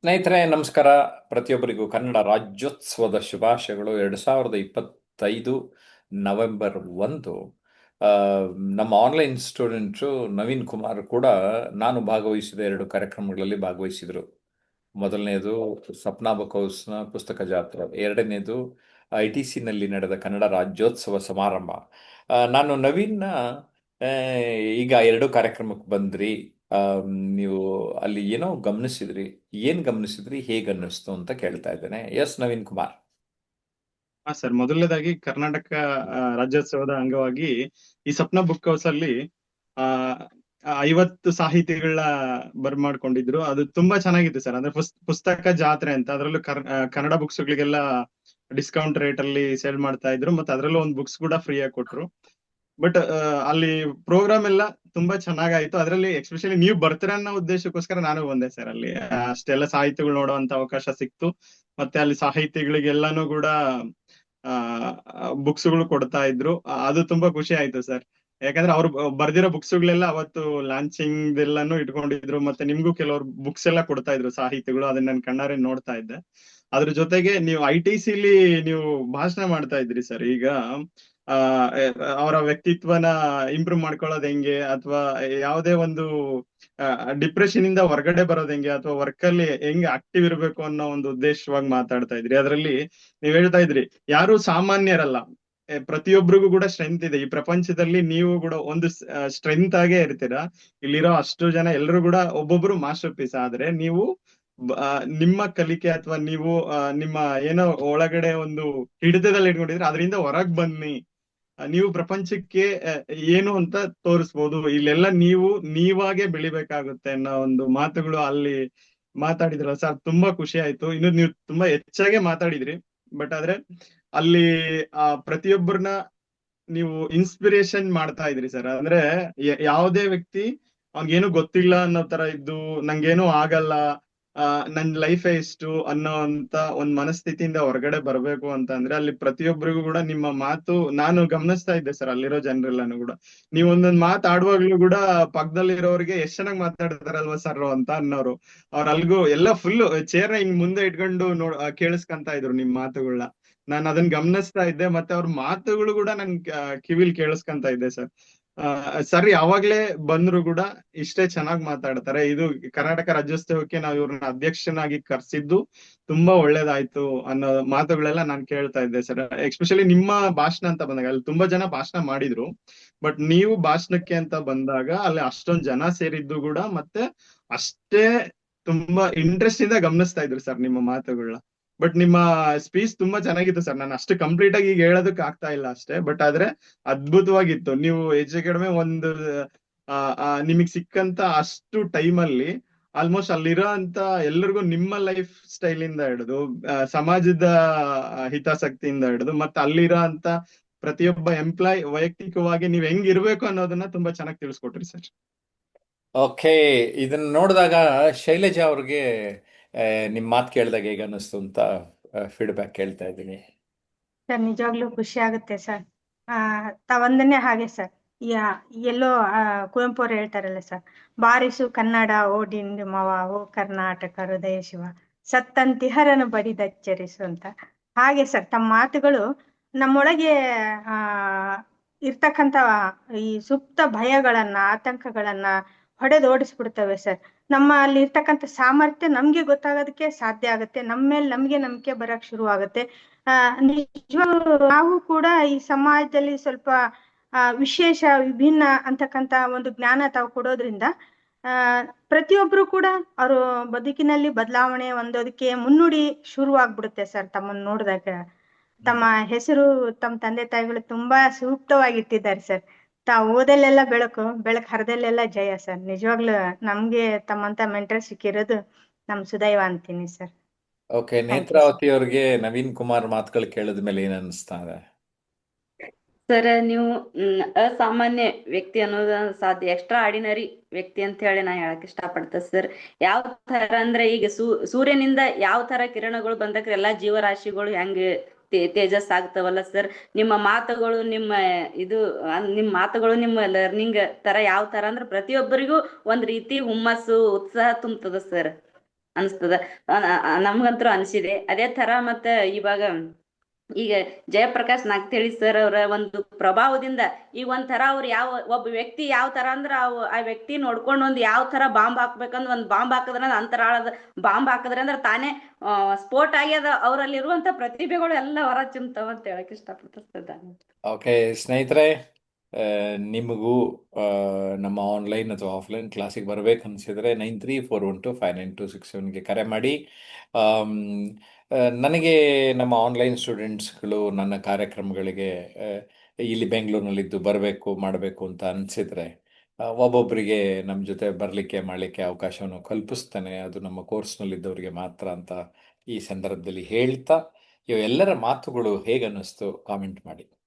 ಸ್ನೇಹಿತರೆ ನಮಸ್ಕಾರ. ಪ್ರತಿಯೊಬ್ಬರಿಗೂ ಕನ್ನಡ ರಾಜ್ಯೋತ್ಸವದ ಶುಭಾಶಯಗಳು. 2025 ನವೆಂಬರ್ 1 ಆ, ನಮ್ಮ ಆನ್ಲೈನ್ ಸ್ಟೂಡೆಂಟ್ರು ನವೀನ್ ಕುಮಾರ್ ಕೂಡ ನಾನು ಭಾಗವಹಿಸಿದ 2 ಕಾರ್ಯಕ್ರಮಗಳಲ್ಲಿ ಭಾಗವಹಿಸಿದರು. ಮೊದಲನೇದು ಸಪ್ನಾ ಬುಕ್ ಹೌಸ್ನ ಪುಸ್ತಕ ಜಾತ್ರೆ, ಎರಡನೇದು ITC-ನಲ್ಲಿ ನಡೆದ ಕನ್ನಡ ರಾಜ್ಯೋತ್ಸವ ಸಮಾರಂಭ. ನಾನು ನವೀನ್ನ ಆ, ಈಗ 2 ಕಾರ್ಯಕ್ರಮಕ್ಕೆ ಬಂದ್ರಿ. ನೀವು ಅಲ್ಲಿ ಏನೋ ಗಮನಿಸಿದ್ರಿ, ಏನ್ ಗಮನಿಸಿದ್ರಿ, ಹೇಗೆ ಅನ್ನಿಸ್ತು ಅಂತ ಕೇಳ್ತಾ ಇದ್ದೇನೆ. ಎಸ್ ನವೀನ್ ಕುಮಾರ್. ಹಾ ಸರ್, ಮೊದಲನೇದಾಗಿ ಕರ್ನಾಟಕ ರಾಜ್ಯೋತ್ಸವದ ಅಂಗವಾಗಿ ಈ ಸಪ್ನ ಬುಕ್ ಹೌಸ್ ಅಲ್ಲಿ ಆ 50 ಸಾಹಿತಿಗಳನ್ನ ಬರ್ಮಾಡ್ಕೊಂಡಿದ್ರು. ಅದು ತುಂಬಾ ಚೆನ್ನಾಗಿತ್ತು ಸರ್. ಅಂದ್ರೆ ಪುಸ್ತಕ ಜಾತ್ರೆ ಅಂತ, ಅದರಲ್ಲೂ ಕನ್ನಡ ಬುಕ್ಸ್ ಗಳಿಗೆಲ್ಲ ಡಿಸ್ಕೌಂಟ್ ರೇಟ್ ಅಲ್ಲಿ ಸೇಲ್ ಮಾಡ್ತಾ ಇದ್ರು. ಮತ್ತೆ ಅದರಲ್ಲೂ ಒಂದು ಬುಕ್ಸ್ ಕೂಡ ಫ್ರೀ ಆಗಿ ಕೊಟ್ರು. ಬಟ್ ಅಲ್ಲಿ ಪ್ರೋಗ್ರಾಮ್ ಎಲ್ಲ ತುಂಬಾ ಚೆನ್ನಾಗಾಯ್ತು. ಅದರಲ್ಲಿ ಎಸ್ಪೆಷಲಿ ನೀವು ಬರ್ತೀರ ಅನ್ನೋ ಉದ್ದೇಶಕ್ಕೋಸ್ಕರ ನಾನು ಬಂದೆ ಸರ್. ಅಲ್ಲಿ ಅಷ್ಟೆಲ್ಲ ಸಾಹಿತಿಗಳು ನೋಡುವಂತ ಅವಕಾಶ ಸಿಕ್ತು. ಮತ್ತೆ ಅಲ್ಲಿ ಸಾಹಿತಿಗಳಿಗೆಲ್ಲಾನು ಕೂಡ ಬುಕ್ಸ್ ಗಳು ಕೊಡ್ತಾ ಇದ್ರು. ಅದು ತುಂಬಾ ಖುಷಿ ಆಯ್ತು ಸರ್. ಯಾಕಂದ್ರೆ ಅವ್ರು ಬರ್ದಿರೋ ಬುಕ್ಸ್ ಗಳೆಲ್ಲ ಅವತ್ತು ಲಾಂಚಿಂಗ್ ಎಲ್ಲಾನು ಇಟ್ಕೊಂಡಿದ್ರು. ಮತ್ತೆ ನಿಮ್ಗೂ ಕೆಲವರು ಬುಕ್ಸ್ ಎಲ್ಲ ಕೊಡ್ತಾ ಇದ್ರು ಸಾಹಿತಿಗಳು. ಅದನ್ನ ನಾನು ಕಣ್ಣಾರೆ ನೋಡ್ತಾ ಇದ್ದೆ. ಅದ್ರ ಜೊತೆಗೆ ನೀವು ITC-ಲಿ ನೀವು ಭಾಷಣ ಮಾಡ್ತಾ ಇದ್ರಿ ಸರ್. ಈಗ ಆ ಅವರ ವ್ಯಕ್ತಿತ್ವನ ಇಂಪ್ರೂವ್ ಮಾಡ್ಕೊಳ್ಳೋದು ಹೆಂಗೆ, ಅಥವಾ ಯಾವುದೇ ಒಂದು ಡಿಪ್ರೆಷನ್ ಇಂದ ಹೊರಗಡೆ ಬರೋದ್ ಹೆಂಗೆ, ಅಥವಾ ವರ್ಕ್ ಅಲ್ಲಿ ಹೆಂಗೆ ಆಕ್ಟಿವ್ ಇರಬೇಕು ಅನ್ನೋ ಒಂದು ಉದ್ದೇಶವಾಗಿ ಮಾತಾಡ್ತಾ ಇದ್ರಿ. ಅದರಲ್ಲಿ ನೀವ್ ಹೇಳ್ತಾ ಇದ್ರಿ, ಯಾರು ಸಾಮಾನ್ಯರಲ್ಲ, ಪ್ರತಿಯೊಬ್ಬರಿಗೂ ಕೂಡ ಸ್ಟ್ರೆಂತ್ ಇದೆ ಈ ಪ್ರಪಂಚದಲ್ಲಿ. ನೀವು ಕೂಡ ಒಂದು ಸ್ಟ್ರೆಂತ್ ಆಗೇ ಇರ್ತೀರಾ. ಇಲ್ಲಿರೋ ಅಷ್ಟು ಜನ ಎಲ್ಲರೂ ಕೂಡ ಒಬ್ಬೊಬ್ರು ಮಾಸ್ಟರ್ ಪೀಸ್. ಆದ್ರೆ ನೀವು ನಿಮ್ಮ ಕಲಿಕೆ ಅಥವಾ ನೀವು ನಿಮ್ಮ ಏನೋ ಒಳಗಡೆ ಒಂದು ಹಿಡಿತದಲ್ಲಿ ಇಟ್ಕೊಂಡಿದ್ರೆ ಅದರಿಂದ ಹೊರಗ್ ಬನ್ನಿ. ನೀವು ಪ್ರಪಂಚಕ್ಕೆ ಏನು ಅಂತ ತೋರಿಸ್ಬೋದು. ಇಲ್ಲೆಲ್ಲ ನೀವು ನೀವಾಗೆ ಬೆಳಿಬೇಕಾಗುತ್ತೆ ಅನ್ನೋ ಒಂದು ಮಾತುಗಳು ಅಲ್ಲಿ ಮಾತಾಡಿದ್ರಲ್ಲ ಸರ್, ತುಂಬಾ ಖುಷಿ ಆಯ್ತು. ಇನ್ನು ನೀವು ತುಂಬಾ ಹೆಚ್ಚಾಗೆ ಮಾತಾಡಿದ್ರಿ. ಬಟ್ ಆದ್ರೆ ಅಲ್ಲಿ ಪ್ರತಿಯೊಬ್ಬರನ್ನ ನೀವು ಇನ್ಸ್ಪಿರೇಷನ್ ಮಾಡ್ತಾ ಇದ್ರಿ ಸರ್. ಅಂದ್ರೆ ಯಾವುದೇ ವ್ಯಕ್ತಿ ಅವ್ನಿಗೇನು ಗೊತ್ತಿಲ್ಲ ಅನ್ನೋ ತರ ಇದ್ದು, ನಂಗೇನು ಆಗಲ್ಲ, ನನ್ ಲೈಫೇ ಇಷ್ಟು ಅನ್ನೋ ಅಂತ ಒಂದ್ ಮನಸ್ಥಿತಿಯಿಂದ ಹೊರಗಡೆ ಬರ್ಬೇಕು ಅಂತ ಅಂದ್ರೆ ಅಲ್ಲಿ ಪ್ರತಿಯೊಬ್ಬರಿಗೂ ಕೂಡ ನಿಮ್ಮ ಮಾತು ನಾನು ಗಮನಿಸ್ತಾ ಇದ್ದೆ ಸರ್. ಅಲ್ಲಿರೋ ಜನರೆಲ್ಲಾನು ಕೂಡ ನೀವು ಒಂದೊಂದ್ ಮಾತಾಡುವಾಗ್ಲೂ ಕೂಡ ಪಕ್ಕದಲ್ಲಿರೋರಿಗೆ ಎಷ್ಟ್ ಚೆನ್ನಾಗಿ ಮಾತಾಡ್ತಾರಲ್ವಾ ಸರ್ ಅಂತ ಅನ್ನೋರು. ಅವ್ರ ಅಲ್ಗೂ ಎಲ್ಲ ಫುಲ್ ಚೇರ್ನ ಹಿಂಗ್ ಮುಂದೆ ಇಟ್ಕೊಂಡು ಕೇಳಿಸ್ಕೊಂತ ಇದ್ರು ನಿಮ್ ಮಾತುಗಳನ್ನ. ನಾನು ಅದನ್ನ ಗಮನಿಸ್ತಾ ಇದ್ದೆ. ಮತ್ತೆ ಅವ್ರ ಮಾತುಗಳು ಕೂಡ ನನ್ ಕಿವಿಲ್ ಕೇಳಿಸ್ಕೊಂತ ಇದ್ದೆ ಸರ್. ಸರ್ ಯಾವಾಗ್ಲೇ ಬಂದ್ರು ಕೂಡ ಇಷ್ಟೇ ಚೆನ್ನಾಗಿ ಮಾತಾಡ್ತಾರೆ. ಇದು ಕರ್ನಾಟಕ ರಾಜ್ಯೋತ್ಸವಕ್ಕೆ ನಾವು ಇವ್ರನ್ನ ಅಧ್ಯಕ್ಷನಾಗಿ ಕರ್ಸಿದ್ದು ತುಂಬಾ ಒಳ್ಳೇದಾಯ್ತು ಅನ್ನೋ ಮಾತುಗಳೆಲ್ಲ ನಾನ್ ಕೇಳ್ತಾ ಇದ್ದೆ ಸರ್. ಎಸ್ಪೆಷಲಿ ನಿಮ್ಮ ಭಾಷಣ ಅಂತ ಬಂದಾಗ ಅಲ್ಲಿ ತುಂಬಾ ಜನ ಭಾಷಣ ಮಾಡಿದ್ರು. ಬಟ್ ನೀವು ಭಾಷಣಕ್ಕೆ ಅಂತ ಬಂದಾಗ ಅಲ್ಲಿ ಅಷ್ಟೊಂದ್ ಜನ ಸೇರಿದ್ದು ಕೂಡ ಮತ್ತೆ ಅಷ್ಟೇ ತುಂಬಾ ಇಂಟ್ರೆಸ್ಟ್ ಇಂದ ಗಮನಿಸ್ತಾ ಇದ್ರು ಸರ್ ನಿಮ್ಮ ಮಾತುಗಳನ್ನ. ಬಟ್ ನಿಮ್ಮ ಸ್ಪೀಚ್ ತುಂಬಾ ಚೆನ್ನಾಗಿತ್ತು ಸರ್. ನಾನು ಅಷ್ಟು ಕಂಪ್ಲೀಟ್ ಆಗಿ ಈಗ ಹೇಳೋದಕ್ಕೆ ಆಗ್ತಾ ಇಲ್ಲ ಅಷ್ಟೇ. ಬಟ್ ಆದ್ರೆ ಅದ್ಭುತವಾಗಿತ್ತು. ನೀವು ಹೆಚ್ಚು ಕಡಿಮೆ ಒಂದು ನಿಮಗ್ ಸಿಕ್ಕಂತ ಅಷ್ಟು ಟೈಮ್ ಅಲ್ಲಿ ಆಲ್ಮೋಸ್ಟ್ ಅಲ್ಲಿರೋ ಅಂತ ಎಲ್ಲರಿಗೂ ನಿಮ್ಮ ಲೈಫ್ ಸ್ಟೈಲ್ ಇಂದ ಹಿಡಿದು ಸಮಾಜದ ಹಿತಾಸಕ್ತಿಯಿಂದ ಹಿಡಿದು ಮತ್ತೆ ಅಲ್ಲಿರೋ ಅಂತ ಪ್ರತಿಯೊಬ್ಬ ಎಂಪ್ಲಾಯ್ ವೈಯಕ್ತಿಕವಾಗಿ ನೀವ್ ಹೆಂಗ್ ಇರ್ಬೇಕು ಅನ್ನೋದನ್ನ ತುಂಬಾ ಚೆನ್ನಾಗಿ ತಿಳಿಸ್ಕೊಟ್ರಿ ಸರ್. ಓಕೆ, ಇದನ್ನ ನೋಡಿದಾಗ ಶೈಲಜಾ ಅವ್ರಿಗೆ ನಿಮ್ಮ ಮಾತು ಕೇಳಿದಾಗ ಹೇಗೆ ಅನ್ನಿಸ್ತು ಅಂತ ಫೀಡ್ಬ್ಯಾಕ್ ಕೇಳ್ತಾ ಇದ್ದೀನಿ. ಸರ್ ನಿಜವಾಗ್ಲೂ ಖುಷಿ ಆಗುತ್ತೆ ಸರ್. ತಾವಂದನ್ನೇ ಹಾಗೆ ಸರ್. ಯಾ ಎಲ್ಲೋ ಕುವೆಂಪು ಅವ್ರು ಹೇಳ್ತಾರಲ್ಲ ಸರ್, ಬಾರಿಸು ಕನ್ನಡ ಓಡಿಂದು ಮವ ಓ ಕರ್ನಾಟಕ ಹೃದಯ ಶಿವ ಸತ್ತಂತಿಹರನು ಬಡಿದಚ್ಚರಿಸು ಅಂತ. ಹಾಗೆ ಸರ್ ತಮ್ಮ ಮಾತುಗಳು ನಮ್ಮೊಳಗೆ ಆ ಇರ್ತಕ್ಕಂಥ ಈ ಸುಪ್ತ ಭಯಗಳನ್ನ ಆತಂಕಗಳನ್ನ ಹೊಡೆದೋಡಿಸ್ಬಿಡ್ತವೆ ಸರ್. ನಮ್ಮ ಅಲ್ಲಿ ಇರ್ತಕ್ಕಂಥ ಸಾಮರ್ಥ್ಯ ನಮ್ಗೆ ಗೊತ್ತಾಗೋದಕ್ಕೆ ಸಾಧ್ಯ ಆಗುತ್ತೆ. ನಮ್ಮ ಮೇಲೆ ನಮ್ಗೆ ನಂಬಿಕೆ ಬರಕ್ ಶುರು ಆಗುತ್ತೆ. ನಿಜವಾಗ್ಲೂ ನಾವು ಕೂಡ ಈ ಸಮಾಜದಲ್ಲಿ ಸ್ವಲ್ಪ ವಿಶೇಷ ವಿಭಿನ್ನ ಅಂತಕ್ಕಂತ ಒಂದು ಜ್ಞಾನ ತಾವು ಕೊಡೋದ್ರಿಂದ ಪ್ರತಿಯೊಬ್ರು ಕೂಡ ಅವರು ಬದುಕಿನಲ್ಲಿ ಬದಲಾವಣೆ ಹೊಂದೋದಕ್ಕೆ ಮುನ್ನುಡಿ ಶುರುವಾಗ್ಬಿಡುತ್ತೆ ಸರ್. ತಮ್ಮನ್ನು ನೋಡಿದಾಗ ತಮ್ಮ ಹೆಸರು ತಮ್ಮ ತಂದೆ ತಾಯಿಗಳು ತುಂಬಾ ಸೂಕ್ತವಾಗಿಟ್ಟಿದ್ದಾರೆ ಸರ್. ತಾವು ಓದಲ್ಲೆಲ್ಲ ಬೆಳಕು, ಬೆಳಕು ಹರದಲ್ಲೆಲ್ಲ ಜಯ ಸರ್. ನಿಜವಾಗ್ಲೂ ನಮ್ಗೆ ತಮ್ಮಂತ ಮೆಂಟರ್ ಸಿಕ್ಕಿರೋದು ನಮ್ ಸುದೈವ ಅಂತೀನಿ sir. Okay, thank you sir. Netravati ಅವ್ರಿಗೆ ನವೀನ್ ಕುಮಾರ್ ಮಾತುಗಳು ಕೇಳಿದ ಮೇಲೆ ಏನ್ ಅನಿಸ್ತಾ ಇದೆ? ಸರ್ ನೀವು ಅಸಾಮಾನ್ಯ ವ್ಯಕ್ತಿ ಅನ್ನೋದು ಸಾಧ್ಯ, ಎಕ್ಸ್ಟ್ರಾ ಆರ್ಡಿನರಿ ವ್ಯಕ್ತಿ ಅಂತ ಹೇಳಿ ನಾ ಹೇಳಕ್ ಇಷ್ಟಪಡ್ತೆ ಸರ್. ಯಾವ ತರ ಅಂದ್ರೆ ಈಗ ಸೂರ್ಯನಿಂದ ಯಾವ ತರ ಕಿರಣಗಳು ಬಂದಕ್ರೆ ಎಲ್ಲಾ ಜೀವರಾಶಿಗಳು ಹೆಂಗ್ ತೇಜಸ್ ಆಗ್ತಾವಲ್ಲ ಸರ್. ನಿಮ್ಮ ಮಾತುಗಳು ನಿಮ್ಮ ಮಾತುಗಳು ನಿಮ್ಮ ಲರ್ನಿಂಗ್ ತರ ಯಾವ ತರ ಅಂದ್ರೆ ಪ್ರತಿಯೊಬ್ಬರಿಗೂ ಒಂದ್ ರೀತಿ ಹುಮ್ಮಸ್ಸು ಉತ್ಸಾಹ ತುಂಬತದ ಸರ್. ಅನಿಸ್ತದ. ನಮ್ಗಂತೂ ಅನಿಸಿದೆ. ಅದೇ ತರ ಮತ್ತೆ ಇವಾಗ ಈಗ ಜಯಪ್ರಕಾಶ್ ನಾಗ್ತೇಳಿ ಸರ್ ಅವರ ಒಂದು ಪ್ರಭಾವದಿಂದ ಈಗ ಒಂಥರ ಅವ್ರು ಒಬ್ಬ ವ್ಯಕ್ತಿ ಯಾವ ತರ ಅಂದ್ರ ಆ ವ್ಯಕ್ತಿ ನೋಡ್ಕೊಂಡು ಒಂದ್ ಯಾವ ತರ ಬಾಂಬ್ ಹಾಕ್ಬೇಕಂದ್ರ ಒಂದ್ ಬಾಂಬ್ ಹಾಕಿದ್ರ ಅಂತರಾಳದ ಬಾಂಬ್ ಹಾಕಿದ್ರೆ ಅಂದ್ರೆ ತಾನೇ ಸ್ಫೋಟ ಆಗಿ ಅದ ಅವರಲ್ಲಿ ಇರುವಂತ ಪ್ರತಿಭೆಗಳು ಎಲ್ಲ ಹೊರ ಚಿಮ್ತಾವ ಅಂತ ಹೇಳಕ್ ಇಷ್ಟಪಡ್ತಿದ್ದ. ಓಕೆ ಸ್ನೇಹಿತರೆ, ನಿಮಗೂ ನಮ್ಮ ಆನ್ಲೈನ್ ಅಥವಾ ಆಫ್ಲೈನ್ ಕ್ಲಾಸಿಗೆ ಬರಬೇಕು ಅನಿಸಿದರೆ 9341259267ಗೆ ಕರೆ ಮಾಡಿ. ಆಮ್, ನನಗೆ ನಮ್ಮ ಆನ್ಲೈನ್ ಸ್ಟೂಡೆಂಟ್ಸ್ಗಳು ನನ್ನ ಕಾರ್ಯಕ್ರಮಗಳಿಗೆ ಇಲ್ಲಿ ಬೆಂಗಳೂರಿನಲ್ಲಿದ್ದು ಬರಬೇಕು ಮಾಡಬೇಕು ಅಂತ ಅನಿಸಿದರೆ ಒಬ್ಬೊಬ್ಬರಿಗೆ ನಮ್ಮ ಜೊತೆ ಬರಲಿಕ್ಕೆ ಮಾಡಲಿಕ್ಕೆ ಅವಕಾಶವನ್ನು ಕಲ್ಪಿಸ್ತೇನೆ. ಅದು ನಮ್ಮ ಕೋರ್ಸ್ನಲ್ಲಿದ್ದವರಿಗೆ ಮಾತ್ರ ಅಂತ ಈ ಸಂದರ್ಭದಲ್ಲಿ ಹೇಳ್ತಾ, ಇವೆಲ್ಲರ ಮಾತುಗಳು ಹೇಗೆ ಅನ್ನಿಸ್ತು ಕಾಮೆಂಟ್ ಮಾಡಿ.